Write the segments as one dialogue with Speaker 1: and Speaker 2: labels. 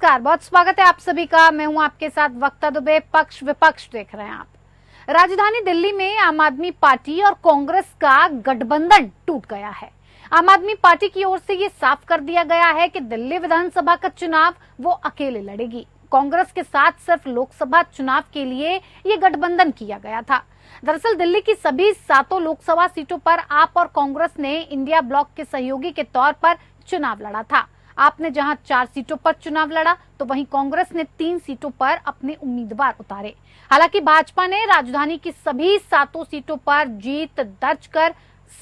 Speaker 1: नमस्कार, बहुत स्वागत है आप सभी का। मैं हूं आपके साथ वक्ता दुबे। पक्ष विपक्ष देख रहे हैं आप। राजधानी दिल्ली में आम आदमी पार्टी और कांग्रेस का गठबंधन टूट गया है। आम आदमी पार्टी की ओर से ये साफ कर दिया गया है कि दिल्ली विधानसभा का चुनाव वो अकेले लड़ेगी। कांग्रेस के साथ सिर्फ लोकसभा चुनाव के लिए ये गठबंधन किया गया था। दरअसल दिल्ली की सभी 7 लोकसभा सीटों पर आप और कांग्रेस ने इंडिया ब्लॉक के सहयोगी के तौर पर चुनाव लड़ा था। आपने जहां 4 सीटों पर चुनाव लड़ा तो वहीं कांग्रेस ने 3 सीटों पर अपने उम्मीदवार उतारे। हालांकि भाजपा ने राजधानी की सभी 7 सीटों पर जीत दर्ज कर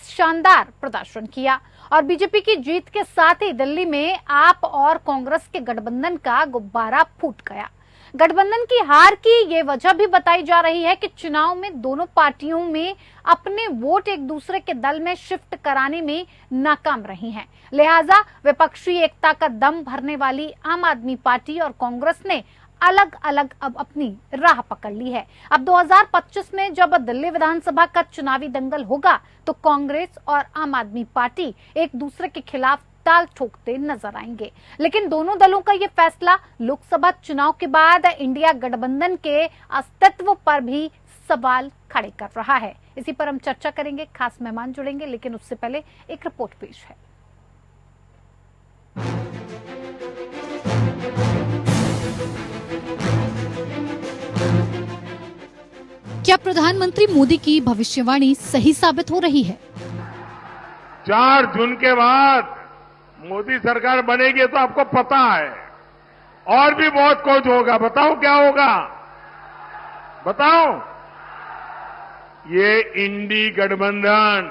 Speaker 1: शानदार प्रदर्शन किया और बीजेपी की जीत के साथ ही दिल्ली में आप और कांग्रेस के गठबंधन का गुब्बारा फूट गया। गठबंधन की हार की ये वजह भी बताई जा रही है कि चुनाव में दोनों पार्टियों में अपने वोट एक दूसरे के दल में शिफ्ट कराने में नाकाम रही हैं। लिहाजा विपक्षी एकता का दम भरने वाली आम आदमी पार्टी और कांग्रेस ने अलग अलग अब अपनी राह पकड़ ली है। अब 2025 में जब दिल्ली विधानसभा का चुनावी दंगल होगा तो कांग्रेस और आम आदमी पार्टी एक दूसरे के खिलाफ ताल ठोकते नजर आएंगे। लेकिन दोनों दलों का ये फैसला लोकसभा चुनाव के बाद इंडिया गठबंधन के अस्तित्व पर भी सवाल खड़े कर रहा है। इसी पर हम चर्चा करेंगे, खास मेहमान जुड़ेंगे, लेकिन उससे पहले एक रिपोर्ट पेश है। क्या प्रधानमंत्री मोदी की भविष्यवाणी सही साबित हो रही है?
Speaker 2: 4 जून के बाद मोदी सरकार बनेगी तो आपको पता है, और भी बहुत कुछ होगा। बताओ क्या होगा, बताओ। ये इंडी गठबंधन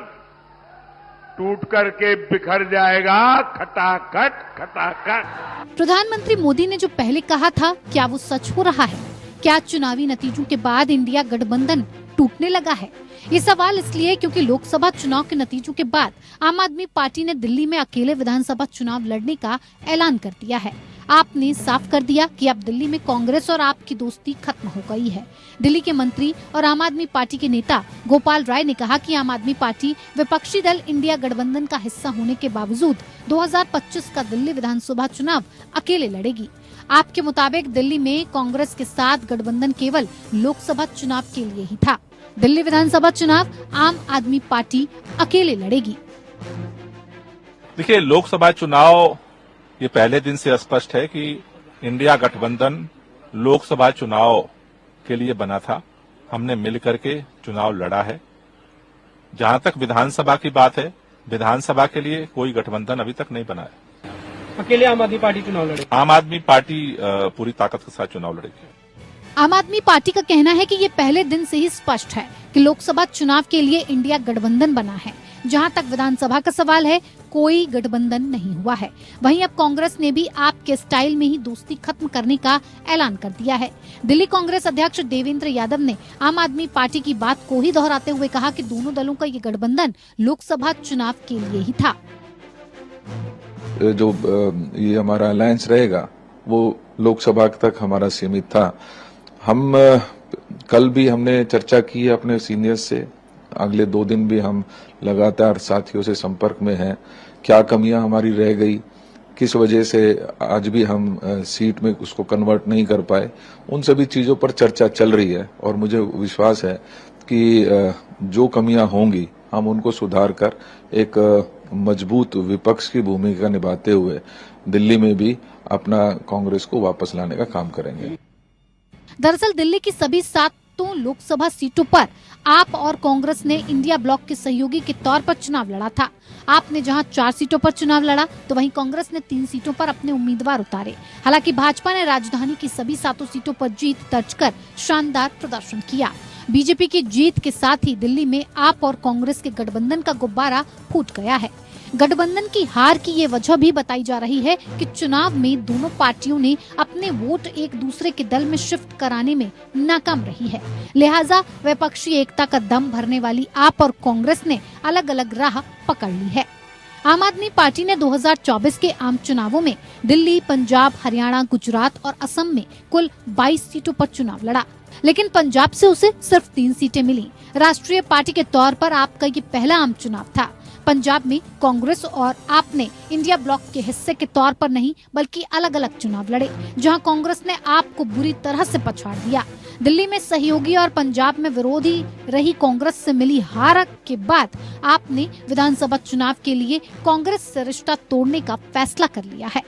Speaker 2: टूट करके बिखर जाएगा, खटाखट खटाखट।
Speaker 1: प्रधानमंत्री मोदी ने जो पहले कहा था, क्या वो सच हो रहा है? क्या चुनावी नतीजों के बाद इंडिया गठबंधन टूटने लगा है? ये सवाल इसलिए क्योंकि लोकसभा चुनाव के नतीजों के बाद आम आदमी पार्टी ने दिल्ली में अकेले विधानसभा चुनाव लड़ने का ऐलान कर दिया है। आपने साफ कर दिया कि अब दिल्ली में कांग्रेस और आप की दोस्ती खत्म हो गई है। दिल्ली के मंत्री और आम आदमी पार्टी के नेता गोपाल राय ने कहा कि आम आदमी पार्टी विपक्षी दल इंडिया गठबंधन का हिस्सा होने के बावजूद 2025 का दिल्ली विधानसभा चुनाव अकेले लड़ेगी। आपके मुताबिक दिल्ली में कांग्रेस के साथ गठबंधन केवल लोकसभा चुनाव के लिए ही था। दिल्ली विधानसभा चुनाव आम आदमी पार्टी अकेले लड़ेगी।
Speaker 3: देखिए, लोकसभा चुनाव ये पहले दिन से स्पष्ट है कि इंडिया गठबंधन लोकसभा चुनाव के लिए बना था। हमने मिलकर के चुनाव लड़ा है। जहां तक विधानसभा की बात है, विधानसभा के लिए कोई गठबंधन अभी तक नहीं बना है।
Speaker 4: अकेले आम आदमी पार्टी चुनाव लड़ेगी।
Speaker 3: आम आदमी पार्टी पूरी ताकत के साथ चुनाव लड़ेगी।
Speaker 1: आम आदमी पार्टी का कहना है कि ये पहले दिन से ही स्पष्ट है कि लोकसभा चुनाव के लिए इंडिया गठबंधन बना है। जहां तक विधानसभा का सवाल है, कोई गठबंधन नहीं हुआ है। वहीं अब कांग्रेस ने भी आपके स्टाइल में ही दोस्ती खत्म करने का ऐलान कर दिया है। दिल्ली कांग्रेस अध्यक्ष देवेंद्र यादव ने आम आदमी पार्टी की बात को ही दोहराते हुए कहा कि दोनों दलों का ये गठबंधन लोकसभा चुनाव के लिए ही था।
Speaker 5: जो ये हमारा अलायंस रहेगा वो लोकसभा तक हमारा सीमित था। हम कल भी हमने चर्चा की है अपने सीनियर्स से, अगले 2 दिन भी हम लगातार साथियों से संपर्क में हैं। क्या कमियां हमारी रह गई, किस वजह से आज भी हम सीट में उसको कन्वर्ट नहीं कर पाए, उन सभी चीजों पर चर्चा चल रही है। और मुझे विश्वास है कि जो कमियां होंगी हम उनको सुधार कर एक मजबूत विपक्ष की भूमिका निभाते हुए दिल्ली में भी अपना कांग्रेस को वापस लाने का काम करेंगे।
Speaker 1: दरअसल दिल्ली की सभी 7 लोकसभा सीटों पर आप और कांग्रेस ने इंडिया ब्लॉक के सहयोगी के तौर पर चुनाव लड़ा था। आपने जहां 4 सीटों पर चुनाव लड़ा तो वहीं कांग्रेस ने 3 सीटों पर अपने उम्मीदवार उतारे। हालांकि भाजपा ने राजधानी की सभी 7 सीटों पर जीत दर्ज कर शानदार प्रदर्शन किया। बीजेपी की जीत के साथ ही दिल्ली में आप और कांग्रेस के गठबंधन का गुब्बारा फूट गया है। गठबंधन की हार की ये वजह भी बताई जा रही है कि चुनाव में दोनों पार्टियों ने अपने वोट एक दूसरे के दल में शिफ्ट कराने में नाकाम रही है। लिहाजा विपक्षी एकता का दम भरने वाली आप और कांग्रेस ने अलग अलग राह पकड़ ली है। आम आदमी पार्टी ने 2024 के आम चुनावों में दिल्ली, पंजाब, हरियाणा, गुजरात और असम में कुल 22 सीटों पर चुनाव लड़ा, लेकिन पंजाब से उसे सिर्फ 3 सीटें मिली। राष्ट्रीय पार्टी के तौर पर आपका ये पहला आम चुनाव था। पंजाब में कांग्रेस और आप ने इंडिया ब्लॉक के हिस्से के तौर पर नहीं बल्कि अलग अलग चुनाव लड़े, जहां कांग्रेस ने आप को बुरी तरह से पछाड़ दिया। दिल्ली में सहयोगी और पंजाब में विरोधी रही कांग्रेस से मिली हार के बाद आपने विधानसभा चुनाव के लिए कांग्रेस से रिश्ता तोड़ने का फैसला कर लिया है।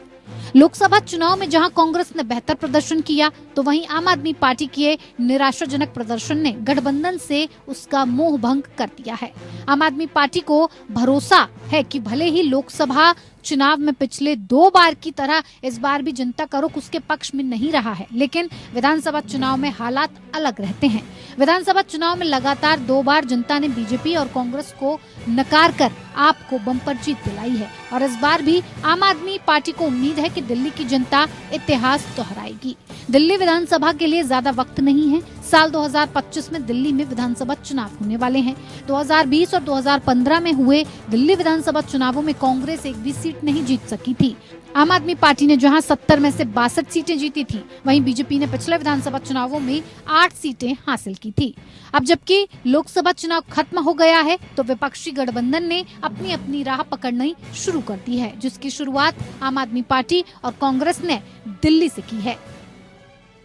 Speaker 1: लोकसभा चुनाव में जहां कांग्रेस ने बेहतर प्रदर्शन किया, तो वहीं आम आदमी पार्टी के निराशाजनक प्रदर्शन ने गठबंधन से उसका मोह भंग कर दिया है। आम आदमी पार्टी को भरोसा है कि भले ही लोकसभा चुनाव में पिछले 2 बार की तरह इस बार भी जनता का रुख उसके पक्ष में नहीं रहा है, लेकिन विधानसभा चुनाव में हालात अलग रहते हैं। विधानसभा चुनाव में लगातार 2 बार जनता ने बीजेपी और कांग्रेस को नकार कर आपको बम्पर जीत दिलाई है और इस बार भी आम आदमी पार्टी को उम्मीद है कि दिल्ली की जनता इतिहास दोहराएगी। दिल्ली विधानसभा के लिए ज्यादा वक्त नहीं है। साल 2025 में दिल्ली में विधानसभा चुनाव होने वाले हैं। 2020 और 2015 में हुए दिल्ली विधानसभा चुनावों में कांग्रेस एक भी सीट नहीं जीत सकी थी। आम आदमी पार्टी ने जहां 70 में से 62 सीटें जीती थी, वहीं बीजेपी ने पिछले विधानसभा चुनावों में 8 सीटें हासिल की थी। अब जबकि लोकसभा चुनाव खत्म हो गया है, तो विपक्षी गठबंधन ने अपनी अपनी राह पकड़नी शुरू कर दी है, जिसकी शुरुआत आम आदमी पार्टी और कांग्रेस ने दिल्ली से की है।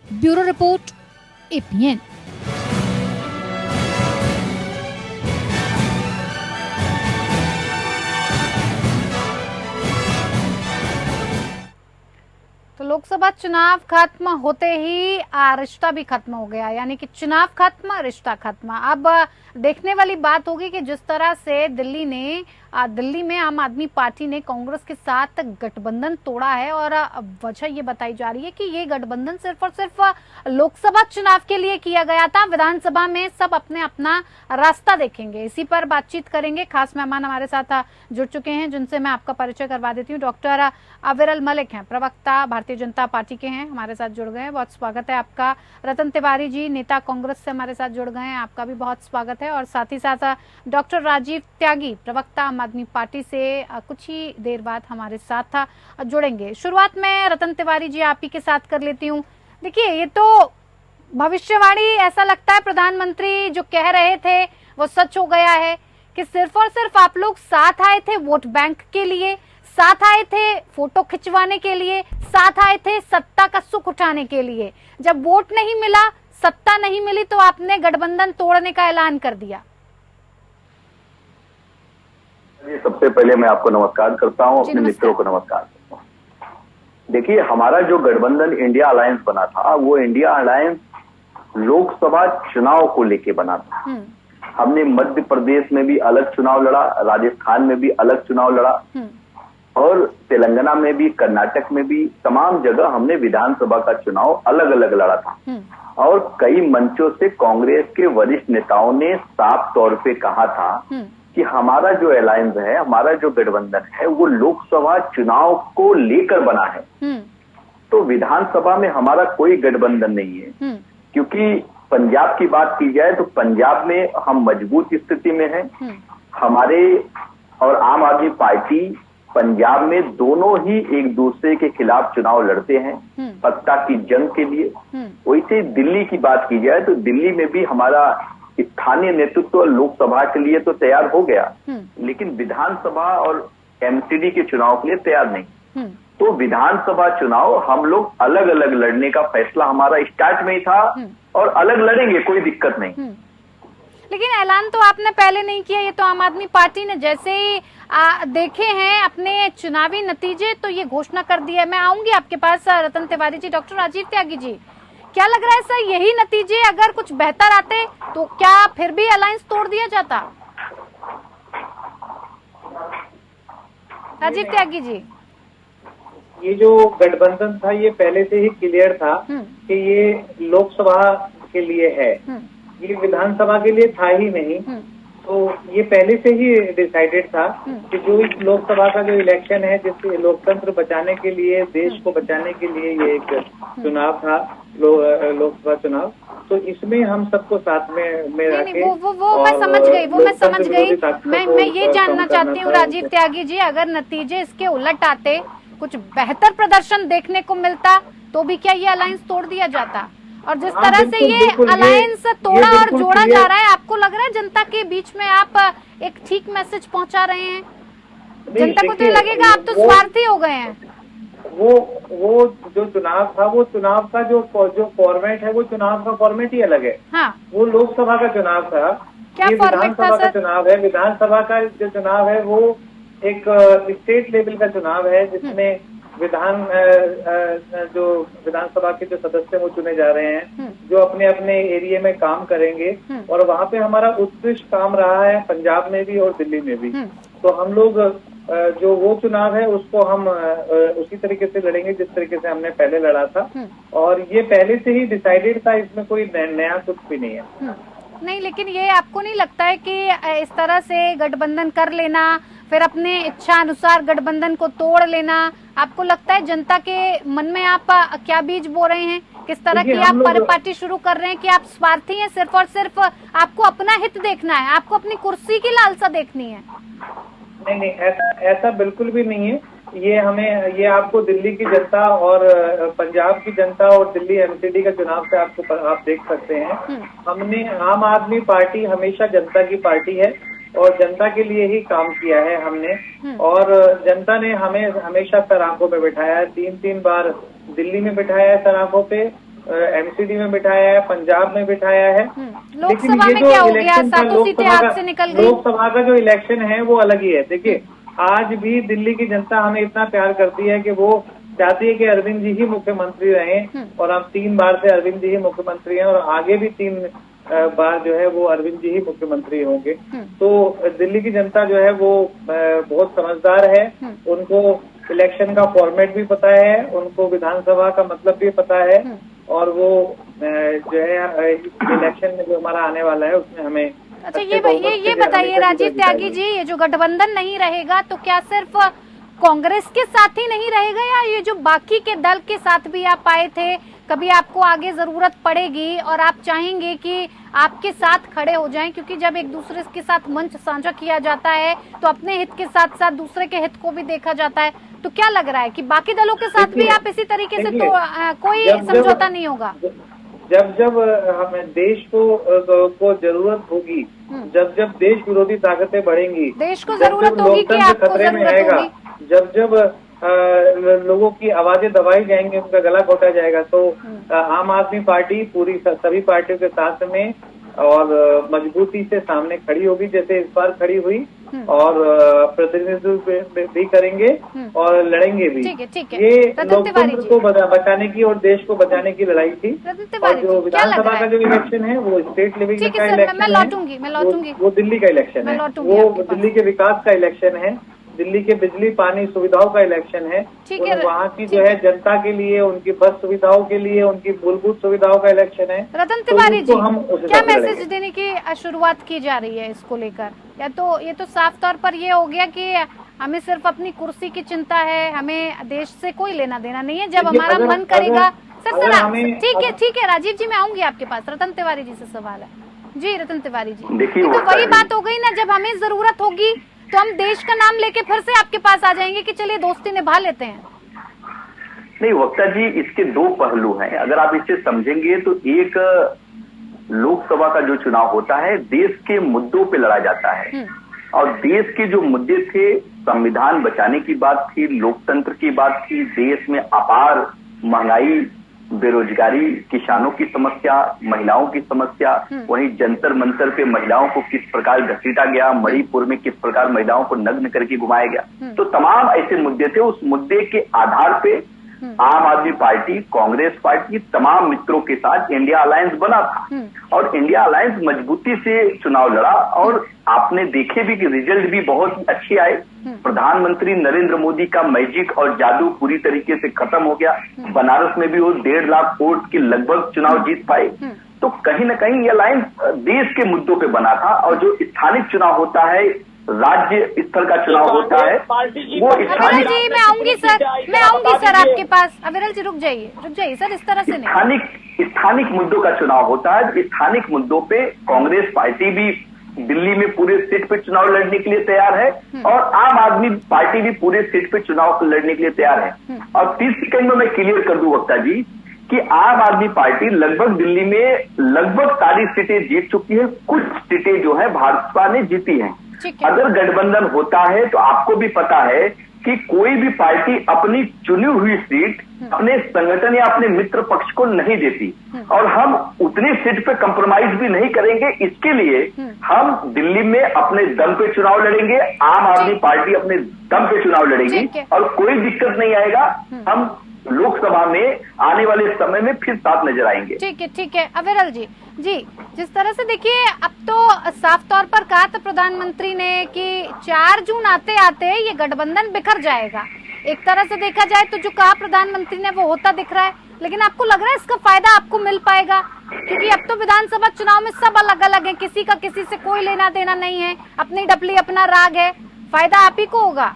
Speaker 1: Bureau report, APN। तो लोकसभा चुनाव खत्म होते ही रिश्ता भी खत्म हो गया, यानी कि चुनाव खत्म, रिश्ता खत्म। अब देखने वाली बात होगी कि जिस तरह से दिल्ली में आम आदमी पार्टी ने कांग्रेस के साथ गठबंधन तोड़ा है और वजह ये बताई जा रही है कि ये गठबंधन सिर्फ और सिर्फ लोकसभा चुनाव के लिए किया गया था। विधानसभा में सब अपने अपना रास्ता देखेंगे। इसी पर बातचीत करेंगे। खास मेहमान हमारे साथ जुड़ चुके हैं, जिनसे मैं आपका परिचय करवा देती हूँ। डॉक्टर अविरल मलिक हैं, प्रवक्ता भारतीय जनता पार्टी के हैं, हमारे साथ जुड़ गए हैं। बहुत स्वागत है आपका। रतन तिवारी जी, नेता कांग्रेस से हमारे साथ जुड़ गए हैं, आपका भी बहुत स्वागत है। और साथ ही साथ डॉक्टर राजीव त्यागी, प्रवक्ता आम आदमी पार्टी से, कुछ ही देर बाद हमारे साथ जुड़ेंगे। शुरुआत में रतन तिवारी जी आप ही के साथ कर लेती हूँ। देखिए, ये तो भविष्यवाणी ऐसा लगता है प्रधानमंत्री जो कह रहे थे वो सच हो गया है कि सिर्फ और सिर्फ आप लोग साथ आए थे वोट बैंक के लिए, साथ आए थे फोटो खिंचवाने के लिए, साथ आए थे सत्ता का सुख उठाने के लिए। जब वोट नहीं मिला, सत्ता नहीं मिली, तो आपने गठबंधन तोड़ने का ऐलान कर दिया।
Speaker 6: सबसे पहले मैं आपको नमस्कार करता हूं, अपने मित्रों को नमस्कार करता हूं। देखिए, हमारा जो गठबंधन इंडिया अलायंस बना था, वो इंडिया अलायंस लोकसभा चुनाव को लेके बना था। हमने मध्य प्रदेश में भी अलग चुनाव लड़ा, राजस्थान में भी अलग चुनाव लड़ा और तेलंगाना में भी, कर्नाटक में भी, तमाम जगह हमने विधानसभा का चुनाव अलग अलग लड़ा था। और कई मंचों से कांग्रेस के वरिष्ठ नेताओं ने साफ तौर पे कहा था कि हमारा जो अलायंस है, हमारा जो गठबंधन है, वो लोकसभा चुनाव को लेकर बना है। तो विधानसभा में हमारा कोई गठबंधन नहीं है। क्योंकि पंजाब की बात की जाए तो पंजाब में हम मजबूत स्थिति में हैं। हमारे और आम आदमी पार्टी पंजाब में दोनों ही एक दूसरे के खिलाफ चुनाव लड़ते हैं, सत्ता की जंग के लिए। वैसे दिल्ली की बात की जाए तो दिल्ली में भी हमारा स्थानीय नेतृत्व लोकसभा के लिए तो तैयार हो गया, लेकिन विधानसभा और एमसीडी के चुनाव के लिए तैयार नहीं। तो विधानसभा चुनाव हम लोग अलग अलग लड़ने का फैसला हमारा स्टार्ट में ही था और अलग लड़ेंगे, कोई दिक्कत नहीं।
Speaker 1: लेकिन ऐलान तो आपने पहले नहीं किया, ये तो आम आदमी पार्टी ने जैसे ही देखे हैं अपने चुनावी नतीजे तो ये घोषणा कर दिया है। मैं आऊंगी आपके पास रतन तिवारी जी। डॉक्टर राजीव त्यागी जी, क्या लग रहा है सर, यही नतीजे अगर कुछ बेहतर आते तो क्या फिर भी अलायंस तोड़ दिया जाता? राजीव त्यागी जी,
Speaker 7: ये जो गठबंधन था ये पहले से ही क्लियर था कि ये लोकसभा के लिए है, ये विधानसभा के लिए था ही नहीं। तो ये पहले से ही डिसाइडेड था कि जो इस लोकसभा का जो इलेक्शन है, जिससे लोकतंत्र बचाने के लिए, देश को बचाने के लिए ये एक चुनाव था, लोकसभा चुनाव। तो इसमें हम सबको साथ में रखे।
Speaker 1: वो मैं समझ गई। मैं ये जानना चाहती हूँ राजीव त्यागी जी, अगर नतीजे इसके उलट आते, कुछ बेहतर प्रदर्शन देखने को मिलता, तो भी क्या ये अलायंस तोड़ दिया जाता? और जिस
Speaker 7: हाँ,
Speaker 1: तरह से
Speaker 7: बिल्कुल,
Speaker 1: ये
Speaker 7: बिल्कुल,
Speaker 1: अलायंस
Speaker 7: ये
Speaker 1: तोड़ा और
Speaker 7: बिल्कुल
Speaker 1: जोड़ा
Speaker 7: क्लियर-
Speaker 1: जा रहा है, आपको लग रहा है जनता के बीच में आप एक ठीक मैसेज पहुंचा रहे हैं? जनता को तो ये
Speaker 7: देखिए,
Speaker 1: लगेगा आप तो
Speaker 7: वो-
Speaker 1: स्वार्थी हो गए हैं।
Speaker 7: वो जो चुनाव था, वो चुनाव का जो फॉर्मेट है, वो चुनाव का फॉर्मेट ही अलग है।
Speaker 1: हाँ,
Speaker 7: वो लोकसभा का चुनाव था,
Speaker 1: क्या
Speaker 7: ये
Speaker 1: फॉर्मेट था
Speaker 7: विधानसभा का
Speaker 1: सर?
Speaker 7: चुनाव है। विधानसभा का जो चुनाव है वो एक स्टेट लेवल का चुनाव है, जिसमें जो विधानसभा के जो सदस्य वो चुने जा रहे हैं, जो अपने अपने एरिया में काम करेंगे। और वहाँ पे हमारा उत्कृष्ट काम रहा है, पंजाब में भी और दिल्ली में भी। तो हम लोग जो वो चुनाव है उसको हम उसी तरीके से लड़ेंगे जिस तरीके से हमने पहले लड़ा था। और ये पहले से ही डिसाइडेड था, इसमें कोई नया कुछ भी नहीं है।
Speaker 1: नहीं, लेकिन ये आपको नहीं लगता है कि इस तरह से गठबंधन कर लेना, फिर अपने इच्छा अनुसार गठबंधन को तोड़ लेना, आपको लगता है जनता के मन में आप क्या बीज बो रहे हैं? किस तरह की आप परिपाटी शुरू कर रहे हैं कि आप स्वार्थी हैं, सिर्फ और सिर्फ आपको अपना हित देखना है, आपको अपनी कुर्सी की लालसा देखनी है?
Speaker 7: नहीं, ऐसा बिल्कुल भी नहीं है। ये आपको दिल्ली की जनता और पंजाब की जनता और दिल्ली एमसीडी का चुनाव से आप देख सकते हैं। हमने आम आदमी पार्टी हमेशा जनता की पार्टी है और जनता के लिए ही काम किया है हमने। और जनता ने हमें हमेशा सराखों पे बिठाया है, 3-3 बार दिल्ली में बिठाया है सराखों पे, एमसीडी में बिठाया है, पंजाब में बिठाया है।
Speaker 1: लोकसभा में क्या हो गया? सातों सीटें हाथ से निकल गई।
Speaker 7: लोकसभा का जो इलेक्शन है वो अलग ही है। देखिए, आज भी दिल्ली की जनता हमें इतना प्यार करती है कि वो चाहती है कि अरविंद जी ही मुख्यमंत्री रहें। और हम 3 बार से अरविंद जी ही मुख्यमंत्री हैं और आगे भी 3 बार जो है वो अरविंद जी ही मुख्यमंत्री होंगे। तो दिल्ली की जनता जो है वो बहुत समझदार है, उनको इलेक्शन का फॉर्मेट भी पता है, उनको विधानसभा का मतलब भी पता है। और वो जो है इलेक्शन में जो हमारा आने वाला है उसमें हमें
Speaker 1: अच्छा, ये बताइए राजीव त्यागी जी, ये जो गठबंधन नहीं रहेगा तो क्या सिर्फ कांग्रेस के साथ ही नहीं रहेगा, या ये जो बाकी के दल के साथ भी आप आए थे, कभी आपको आगे जरूरत पड़ेगी और आप चाहेंगे कि आपके साथ खड़े हो जाएं? क्योंकि जब एक दूसरे के साथ मंच साझा किया जाता है तो अपने हित के साथ साथ दूसरे के हित को भी देखा जाता है। तो क्या लग रहा है कि बाकी दलों के साथ भी आप इसी तरीके से तो कोई समझौता नहीं होगा?
Speaker 7: जब हमें देश को जरूरत होगी, जब देश विरोधी ताकतें बढ़ेंगी,
Speaker 1: देश को जरूरत होगी कि आपको
Speaker 7: खतरे में
Speaker 1: जरूरत
Speaker 7: आएगा,
Speaker 1: होगी,
Speaker 7: जब लोगों की आवाजें दबाई जाएंगी, उनका गला घोटा जाएगा, तो आम आदमी पार्टी पूरी सभी पार्टियों के साथ में और मजबूती से सामने खड़ी होगी, जैसे इस बार खड़ी हुई। और प्रतिनिधित्व भी करेंगे और लड़ेंगे भी।
Speaker 1: ठीक है।
Speaker 7: ये लोकतंत्र को बचाने की और देश को बचाने की लड़ाई थी। और जो विधानसभा का जो इलेक्शन है वो स्टेट लेवल का इलेक्शन है, वो दिल्ली का इलेक्शन है, वो दिल्ली के विकास का इलेक्शन है, दिल्ली के बिजली पानी सुविधाओं का इलेक्शन है। वहाँ की जो है जनता के लिए, उनकी बस सुविधाओं के लिए, उनकी मूलभूत सुविधाओं का इलेक्शन है।
Speaker 1: रतन तिवारी जी, क्या मैसेज देने की शुरुआत की जा रही है इसको लेकर? या तो ये तो साफ तौर पर ये हो गया कि हमें सिर्फ अपनी कुर्सी की चिंता है, हमें देश से कोई लेना देना नहीं है, जब हमारा मन करेगा। सर ठीक है राजीव जी, मैं आऊंगी आपके पास। रतन तिवारी जी से सवाल है। जी रतन तिवारी जी, तो वही बात हो गई ना, जब हमें जरूरत होगी तो हम देश का नाम लेके फिर से आपके पास आ जाएंगे कि चलिए दोस्ती निभा लेते हैं।
Speaker 6: नहीं वक्ता जी, इसके 2 पहलू हैं। अगर आप इसे समझेंगे तो एक लोकसभा का जो चुनाव होता है, देश के मुद्दों पे लड़ा जाता है। और देश के जो मुद्दे थे, संविधान बचाने की बात थी, लोकतंत्र की बात थी, देश में अपार महंगाई, बेरोजगारी, किसानों की समस्या, महिलाओं की समस्या, वहीं जंतर मंतर पे महिलाओं को किस प्रकार घसीटा गया, मणिपुर में किस प्रकार महिलाओं को नग्न करके घुमाया गया, तो तमाम ऐसे मुद्दे थे। उस मुद्दे के आधार पे आम आदमी पार्टी, कांग्रेस पार्टी, तमाम मित्रों के साथ इंडिया अलायंस बना था। और इंडिया अलायंस मजबूती से चुनाव लड़ा और आपने देखे भी कि रिजल्ट भी बहुत अच्छे आए। प्रधानमंत्री नरेंद्र मोदी का मैजिक और जादू पूरी तरीके से खत्म हो गया। बनारस में भी वो 1.5 लाख वोट के लगभग चुनाव जीत पाए। तो कहीं न कहीं ये अलायंस देश के मुद्दों पे बना था। और जो स्थानिक चुनाव होता है, राज्य स्तर का चुनाव होता है, वो स्थानिक।
Speaker 1: जी मैं आऊंगी सर आपके पास। अविरल जी रुक जाइए सर, इस तरह से नहीं।
Speaker 6: स्थानिक मुद्दों का चुनाव होता है। स्थानिक मुद्दों पे कांग्रेस पार्टी भी दिल्ली में पूरे सीट पे चुनाव लड़ने के लिए तैयार है और आम आदमी पार्टी भी पूरे सीट पे चुनाव लड़ने के लिए तैयार है। और 30 सेकंड में मैं क्लियर कर दूं वक्ता जी कि आम आदमी पार्टी लगभग दिल्ली में लगभग सारी सीटें जीत चुकी है। कुछ सीटें जो है भाजपा ने जीती हैं। अगर गठबंधन होता है तो आपको भी पता है कि कोई भी पार्टी अपनी चुनी हुई सीट अपने संगठन या अपने मित्र पक्ष को नहीं देती, और हम उतनी सीट पे कंप्रोमाइज भी नहीं करेंगे। इसके लिए हम दिल्ली में अपने दम पे चुनाव लड़ेंगे, आम आदमी पार्टी अपने दम पे चुनाव लड़ेगी और कोई दिक्कत नहीं आएगा। हम लोकसभा में आने वाले समय में फिर साथ नजर आएंगे।
Speaker 1: ठीक है अविरल जी, जिस तरह से देखिए, अब तो साफ तौर पर कहा था प्रधानमंत्री ने कि 4 जून आते आते ये गठबंधन बिखर जाएगा। एक तरह से देखा जाए तो जो कहा प्रधानमंत्री ने वो होता दिख रहा है, लेकिन आपको लग रहा है इसका फायदा आपको मिल पाएगा? क्योंकि अब तो विधानसभा चुनाव में सब अलग अलग है, किसी का किसी से कोई लेना देना नहीं है, अपनी डपली अपना राग है, फायदा आप ही को होगा।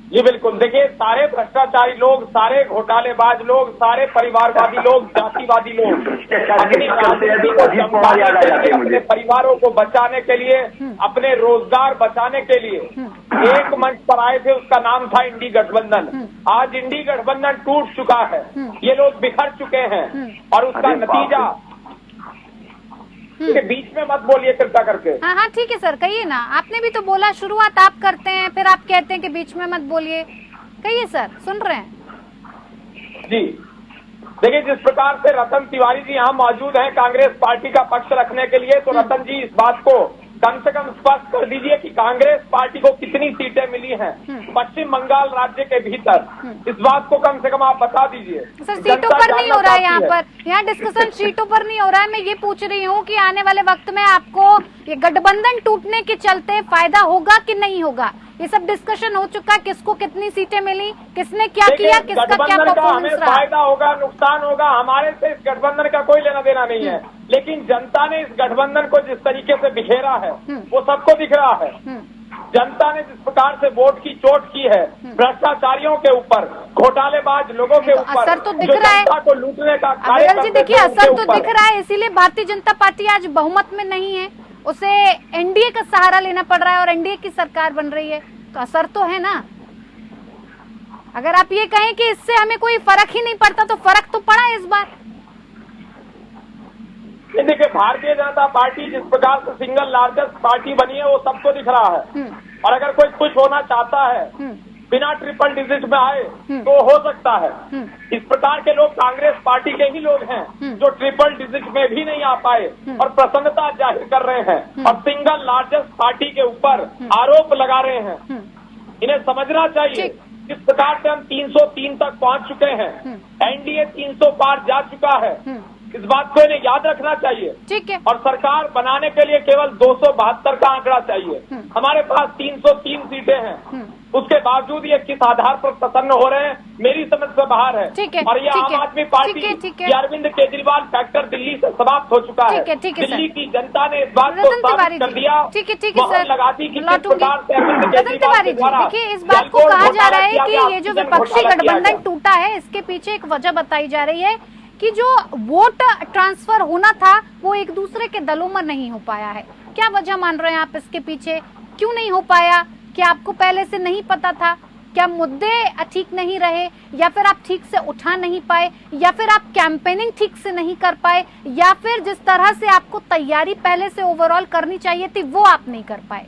Speaker 8: जी बिल्कुल, देखिए सारे भ्रष्टाचारी लोग, सारे घोटालेबाज लोग, सारे परिवारवादी लोग, जातिवादी लोग अपनी राजनीति को चमकाने के लिए, अपने परिवारों को बचाने के लिए, अपने रोजगार बचाने के लिए एक मंच पर आए थे, उसका नाम था इंडी गठबंधन। आज इंडी गठबंधन टूट चुका है, ये लोग बिखर चुके हैं और उसका नतीजा के बीच में मत बोलिए कृपया करके।
Speaker 1: हाँ ठीक है सर, कहिए ना, आपने भी तो बोला, शुरुआत आप करते हैं फिर आप कहते हैं कि बीच में मत बोलिए, कहिए सर, सुन रहे हैं।
Speaker 8: जी देखिए, जिस प्रकार से रतन तिवारी जी यहाँ मौजूद हैं कांग्रेस पार्टी का पक्ष रखने के लिए, तो रतन जी इस बात को कम से कम स्पष्ट कर दीजिए कि कांग्रेस पार्टी को कितनी सीटें मिली हैं पश्चिम बंगाल राज्य के भीतर, इस बात को कम से कम आप बता दीजिए।
Speaker 1: सर सीटों पर नहीं हो रहा है, यहाँ डिस्कशन सीटों पर नहीं हो रहा है। मैं ये पूछ रही हूँ कि आने वाले वक्त में आपको ये गठबंधन टूटने के चलते फायदा होगा कि नहीं होगा? ये सब डिस्कशन हो चुका है, किसको कितनी सीटें मिली, किसने क्या किया, किसका क्या परफॉर्मेंस रहा।
Speaker 8: फायदा होगा, नुकसान होगा, हमारे से इस गठबंधन का कोई लेना देना नहीं है, लेकिन जनता ने इस गठबंधन को जिस तरीके से बिखेरा है वो सबको दिख रहा है। जनता ने जिस प्रकार से वोट की चोट की है भ्रष्टाचारियों के ऊपर, घोटालेबाज लोगों के ऊपर,
Speaker 1: असर तो दिख रहा है,
Speaker 8: को लूटने का
Speaker 1: अविरल जी। देखिए असर तो दिख रहा है, इसीलिए भारतीय जनता पार्टी आज बहुमत में नहीं है, उसे एनडीए का सहारा लेना पड़ रहा है और एनडीए की सरकार बन रही है, तो असर तो है ना। अगर आप ये कहें कि इससे हमें कोई फर्क ही नहीं पड़ता, तो फर्क तो पड़ा इस बार।
Speaker 8: देखिए, भारतीय जनता पार्टी जिस प्रकार से सिंगल लार्जेस्ट पार्टी बनी है वो सबको दिख रहा है, और अगर कोई खुश होना चाहता है बिना ट्रिपल डिजिट में आए तो हो सकता है। इस प्रकार के लोग कांग्रेस पार्टी के ही लोग हैं जो ट्रिपल डिजिट में भी नहीं आ पाए और प्रसन्नता जाहिर कर रहे हैं और सिंगल लार्जेस्ट पार्टी के ऊपर आरोप लगा रहे हैं। इन्हें समझना चाहिए जिस प्रकार से हम 303 तक पहुंच चुके हैं, एनडीए 300 पार जा चुका है, इस बात को इन्हें याद रखना चाहिए।
Speaker 1: ठीक है।
Speaker 8: और सरकार बनाने के लिए केवल 272 का आंकड़ा चाहिए। हमारे पास 303 सीटें हैं, उसके बावजूद ये किस आधार पर प्रसन्न हो रहे हैं, मेरी समझ से बाहर है। और ये आम आदमी पार्टी अरविंद केजरीवाल फैक्टर दिल्ली से समाप्त हो चुका है। दिल्ली की जनता ने इस बात को साबित कर दिया, मोहर लगा दी कि किस प्रकार से अरविंद केजरीवाल के द्वारा।
Speaker 1: देखिए, इस बात को कहा जा रहा है कि ये जो विपक्षी गठबंधन टूटा है, इसके पीछे एक वजह बताई जा रही है कि जो वोट ट्रांसफर होना था वो एक दूसरे के दलों में नहीं हो पाया है। क्या वजह मान रहे हैं आप इसके पीछे, क्यों नहीं हो पाया? क्या आपको पहले से नहीं पता था? क्या मुद्दे ठीक नहीं रहे, या फिर आप ठीक से उठा नहीं पाए, या फिर आप कैंपेनिंग ठीक से नहीं कर पाए, या फिर जिस तरह से आपको तैयारी पहले से ओवरऑल करनी चाहिए थी वो आप नहीं कर पाए?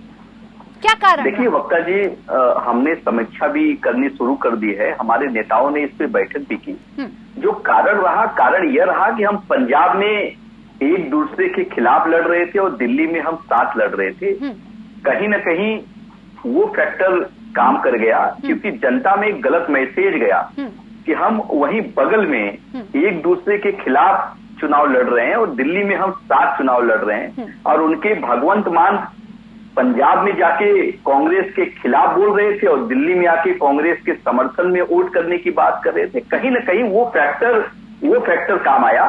Speaker 1: क्या कारण?
Speaker 6: देखिए वक्ता जी, हमने समीक्षा भी करनी शुरू कर दी है, हमारे नेताओं ने इस पे बैठक भी की। जो कारण यह रहा कि हम पंजाब में एक दूसरे के खिलाफ लड़ रहे थे और दिल्ली में हम साथ लड़ रहे थे। कहीं न कहीं वो फैक्टर काम कर गया, क्योंकि जनता में एक गलत मैसेज गया कि हम वहीं बगल में एक दूसरे के खिलाफ चुनाव लड़ रहे हैं और दिल्ली में हम साथ चुनाव लड़ रहे हैं, और उनके भगवंत मान पंजाब में जाके कांग्रेस के खिलाफ बोल रहे थे और दिल्ली में आके कांग्रेस के समर्थन में वोट करने की बात कर रहे थे। कहीं न कहीं वो फैक्टर काम आया,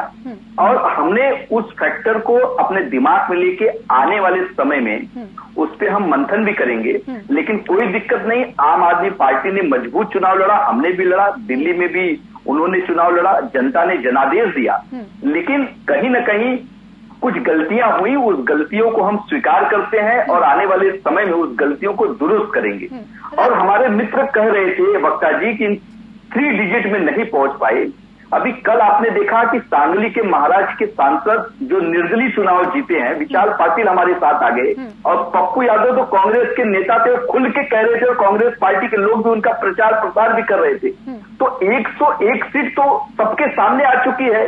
Speaker 6: और हमने उस फैक्टर को अपने दिमाग में लेके आने वाले समय में उस पे हम मंथन भी करेंगे। लेकिन कोई दिक्कत नहीं, आम आदमी पार्टी ने मजबूत चुनाव लड़ा, हमने भी लड़ा, दिल्ली में भी उन्होंने चुनाव लड़ा, जनता ने जनादेश दिया। लेकिन कहीं न कहीं कुछ गलतियां हुई, उस गलतियों को हम स्वीकार करते हैं और आने वाले समय में उस गलतियों को दुरुस्त करेंगे। और हमारे मित्र कह रहे थे वक्ता जी कि 3 डिजिट में नहीं पहुंच पाए, अभी कल आपने देखा कि सांगली के महाराज के सांसद जो निर्दलीय चुनाव जीते हैं, विशाल पाटिल हमारे साथ आ गए, और पप्पू यादव तो कांग्रेस के नेता थे, खुल के कह रहे थे, और कांग्रेस पार्टी के लोग भी उनका प्रचार प्रसार भी कर रहे थे। तो 101 सीट तो सबके सामने आ चुकी है।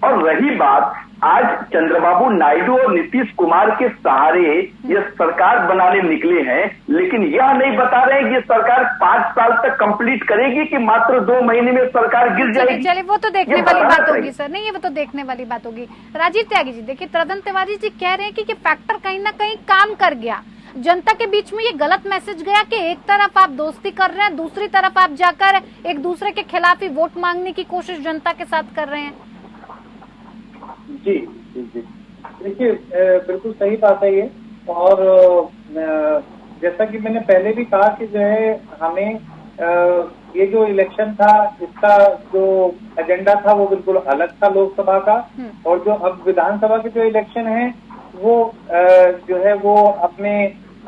Speaker 6: और रही बात आज चंद्रबाबू नायडू और नीतीश कुमार के सहारे ये सरकार बनाने निकले हैं, लेकिन यह नहीं बता रहे हैं कि ये सरकार 5 साल तक कंप्लीट करेगी कि मात्र 2 महीने में सरकार गिर जाएगी।
Speaker 1: चलिए वो तो देखने वाली बात होगी सर, नहीं ये वो तो देखने वाली बात होगी। राजीव त्यागी जी, देखिए तरुण तिवारी जी कह रहे हैं कि फैक्टर कहीं ना कहीं काम कर गया, जनता के बीच में ये गलत मैसेज गया कि एक तरफ आप दोस्ती कर रहे हैं, दूसरी तरफ आप जाकर एक दूसरे के खिलाफ ही वोट मांगने की कोशिश जनता के साथ कर रहे हैं।
Speaker 7: जी जी जी, देखिए बिल्कुल सही बात है ये। और जैसा कि मैंने पहले भी कहा कि जो है हमें ये जो इलेक्शन था इसका जो एजेंडा था वो बिल्कुल अलग था लोकसभा का, और जो अब विधानसभा के जो इलेक्शन है वो जो है वो अपने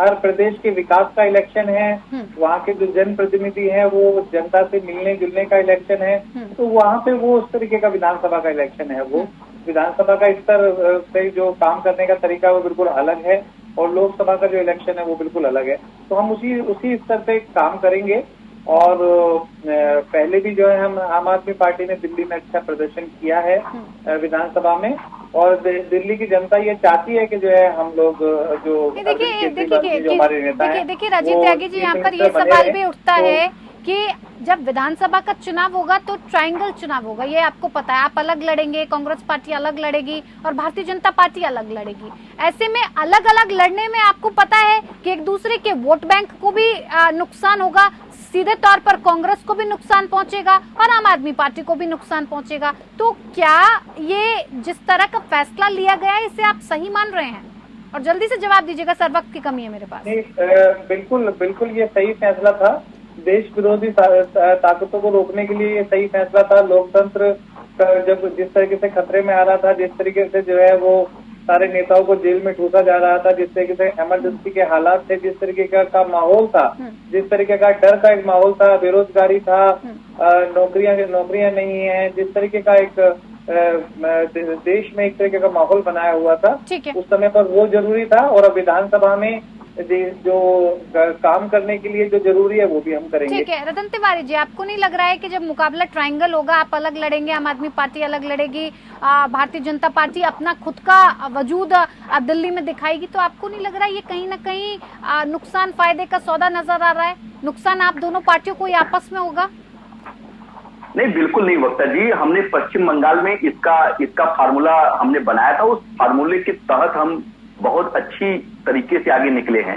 Speaker 7: हर प्रदेश के विकास का इलेक्शन है। वहाँ के जो जनप्रतिनिधि हैं वो जनता से मिलने जुलने का इलेक्शन है। तो वहाँ पे वो उस तरीके का विधानसभा का इलेक्शन है। वो विधानसभा का स्तर से जो काम करने का तरीका है वो बिल्कुल अलग है, और लोकसभा का जो इलेक्शन है वो बिल्कुल अलग है। तो हम उसी स्तर पे काम करेंगे। और पहले भी जो है हम आम आदमी पार्टी ने दिल्ली में अच्छा प्रदर्शन किया है विधानसभा में, और दिल्ली की जनता ये चाहती है कि जो है हम लोग जो हमारे नेता हैं।
Speaker 1: देखिए राजीव त्यागी जी, यहाँ पर ये सवाल भी उठता है कि जब विधानसभा का चुनाव होगा तो ट्रायंगल चुनाव होगा, ये आपको पता है। आप अलग लड़ेंगे, कांग्रेस पार्टी अलग लड़ेगी और भारतीय जनता पार्टी अलग लड़ेगी। ऐसे में अलग अलग लड़ने में आपको पता है कि एक दूसरे के वोट बैंक को भी नुकसान होगा, सीधे तौर पर कांग्रेस को भी नुकसान पहुंचेगा और आम आदमी पार्टी को भी नुकसान पहुंचेगा। तो क्या ये जिस तरह का फैसला लिया गया है इसे आप सही मान रहे हैं? और जल्दी से जवाब दीजिएगा सर, वक्त की कमी है मेरे पास।
Speaker 7: बिल्कुल बिल्कुल ये सही फैसला था। देश विरोधी ताकतों को रोकने के लिए ये सही फैसला था। लोकतंत्र जब जिस तरीके से खतरे में आ रहा था, जिस तरीके से जो है वो सारे नेताओं को जेल में ठूसा जा रहा था, जिस तरीके से इमरजेंसी के हालात थे, जिस तरीके का माहौल था, जिस तरीके का डर का एक माहौल था, बेरोजगारी था, नौकरियां नहीं है, जिस तरीके का एक देश में एक तरीके का माहौल बनाया हुआ था, उस समय पर वो जरूरी था। और अब विधानसभा में जो काम करने के लिए जो जरूरी है वो भी हम करेंगे।
Speaker 1: ठीक है रतन तिवारी जी, आपको नहीं लग रहा है कि जब मुकाबला ट्रायंगल होगा, आप अलग लड़ेंगे, आम आदमी पार्टी अलग लड़ेगी, भारतीय जनता पार्टी अपना खुद का वजूद दिल्ली में दिखाएगी, तो आपको नहीं लग रहा है ये कहीं ना कहीं नुकसान फायदे का सौदा नजर आ रहा है? नुकसान आप दोनों पार्टियों को आपस में होगा?
Speaker 6: नहीं, बिल्कुल नहीं वक्ता जी। हमने पश्चिम बंगाल में इसका फार्मूला हमने बनाया था। उस फार्मूले के तहत हम बहुत अच्छी तरीके से आगे निकले हैं।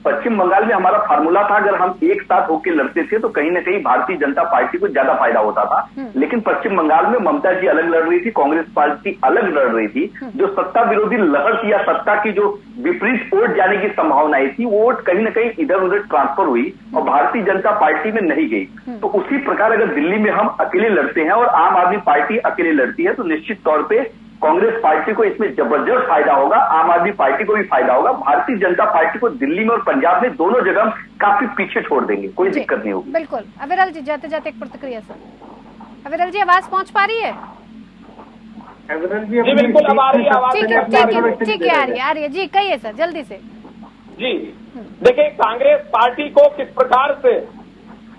Speaker 6: पश्चिम बंगाल में हमारा फार्मूला था, अगर हम एक साथ होकर लड़ते थे तो कहीं ना कहीं भारतीय जनता पार्टी को ज्यादा फायदा होता था। लेकिन पश्चिम बंगाल में ममता जी अलग लड़ रही थी, कांग्रेस पार्टी अलग लड़ रही थी। जो सत्ता विरोधी लहर थी या सत्ता की जो विपरीत वोट जाने की संभावनाएं थी, वो वोट कहीं ना कहीं इधर उधर ट्रांसफर हुई और भारतीय जनता पार्टी में नहीं गई। तो उसी प्रकार अगर दिल्ली में हम अकेले लड़ते हैं और आम आदमी पार्टी अकेले लड़ती है, तो निश्चित तौर पर कांग्रेस पार्टी को इसमें जबरदस्त फायदा होगा, आम आदमी पार्टी को भी फायदा होगा। भारतीय जनता पार्टी को दिल्ली में और पंजाब में दोनों जगह काफी पीछे छोड़ देंगे, कोई दिक्कत नहीं होगी।
Speaker 1: बिल्कुल। अविरल जी, जाते जाते एक प्रतिक्रिया सर। अविरल जी, आवाज पहुंच पा रही है?
Speaker 7: अविरल जी
Speaker 8: बिल्कुल अब आ रही है आवाज।
Speaker 1: ठीक है, आ रही है जी, कहिए सर जल्दी से।
Speaker 8: जी देखिए, कांग्रेस पार्टी को किस प्रकार से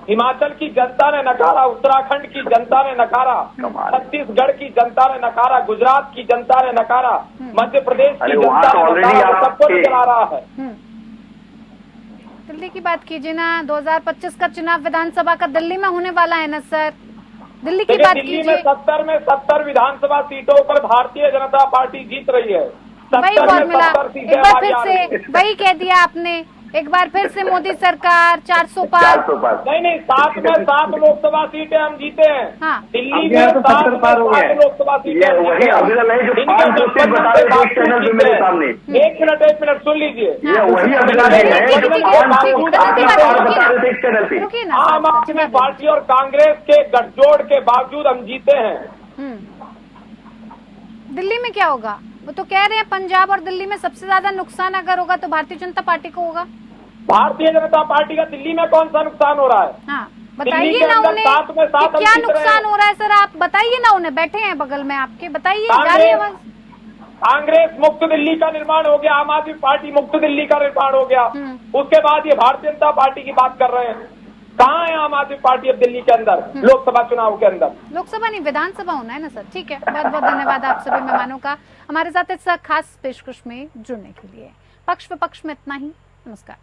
Speaker 8: हिमाचल की जनता ने नकारा, उत्तराखंड की जनता ने नकारा, छत्तीसगढ़ की जनता ने नकारा, गुजरात की जनता ने नकारा, मध्य प्रदेश की जनता ने नकारा, सबको नजर आ रहा है।
Speaker 1: दिल्ली की बात कीजिए ना, 2025 का चुनाव विधानसभा का दिल्ली में होने वाला है ना सर, दिल्ली की बात कीजिए।
Speaker 8: दिल्ली में 70 विधानसभा सीटों पर भारतीय जनता पार्टी जीत रही है।
Speaker 1: वही फॉर्मूला, एक बार फिर से वही कह दिया आपने, एक बार फिर से मोदी सरकार 400 पार।
Speaker 8: नहीं, 7 में 7 लोकसभा सीटें हम जीते हैं।
Speaker 1: हाँ।
Speaker 8: दिल्ली में 7 लोकसभा सीटें।
Speaker 6: वही अविरल है जो 5 बता रहे थे एक चैनल पे मेरे सामने।
Speaker 8: एक मिनट सुन लीजिए।
Speaker 6: वही अविरल है जो 5 एक चैनल पे।
Speaker 8: आम आदमी पार्टी और कांग्रेस के गठजोड़ के बावजूद हम जीते हैं।
Speaker 1: दिल्ली में क्या होगा? वो तो कह रहे हैं पंजाब और दिल्ली में सबसे ज्यादा नुकसान अगर होगा तो भारतीय जनता पार्टी को होगा।
Speaker 8: भारतीय जनता पार्टी का दिल्ली में कौन सा नुकसान हो रहा है?
Speaker 1: हाँ। बताइए
Speaker 8: के
Speaker 1: ना
Speaker 8: अंदर
Speaker 1: उन्हें
Speaker 8: 7 में 7
Speaker 1: कि क्या नुकसान हो रहा है सर, आप बताइए ना उन्हें, बैठे हैं बगल में आपके, बताइए, जा रही है आवाज।
Speaker 8: कांग्रेस मुक्त दिल्ली का निर्माण हो गया, आम आदमी पार्टी मुक्त दिल्ली का निर्माण हो गया, उसके बाद ये भारतीय जनता पार्टी की बात कर रहे हैं। कहाँ है आम आदमी पार्टी अब दिल्ली के अंदर, लोकसभा चुनाव के अंदर?
Speaker 1: लोकसभा नहीं, विधानसभा होना है ना सर। ठीक है, बहुत बहुत धन्यवाद आप सभी मेहमानों का हमारे साथ इस खास पेशकश में जुड़ने के लिए। पक्ष विपक्ष में इतना ही, नमस्कार।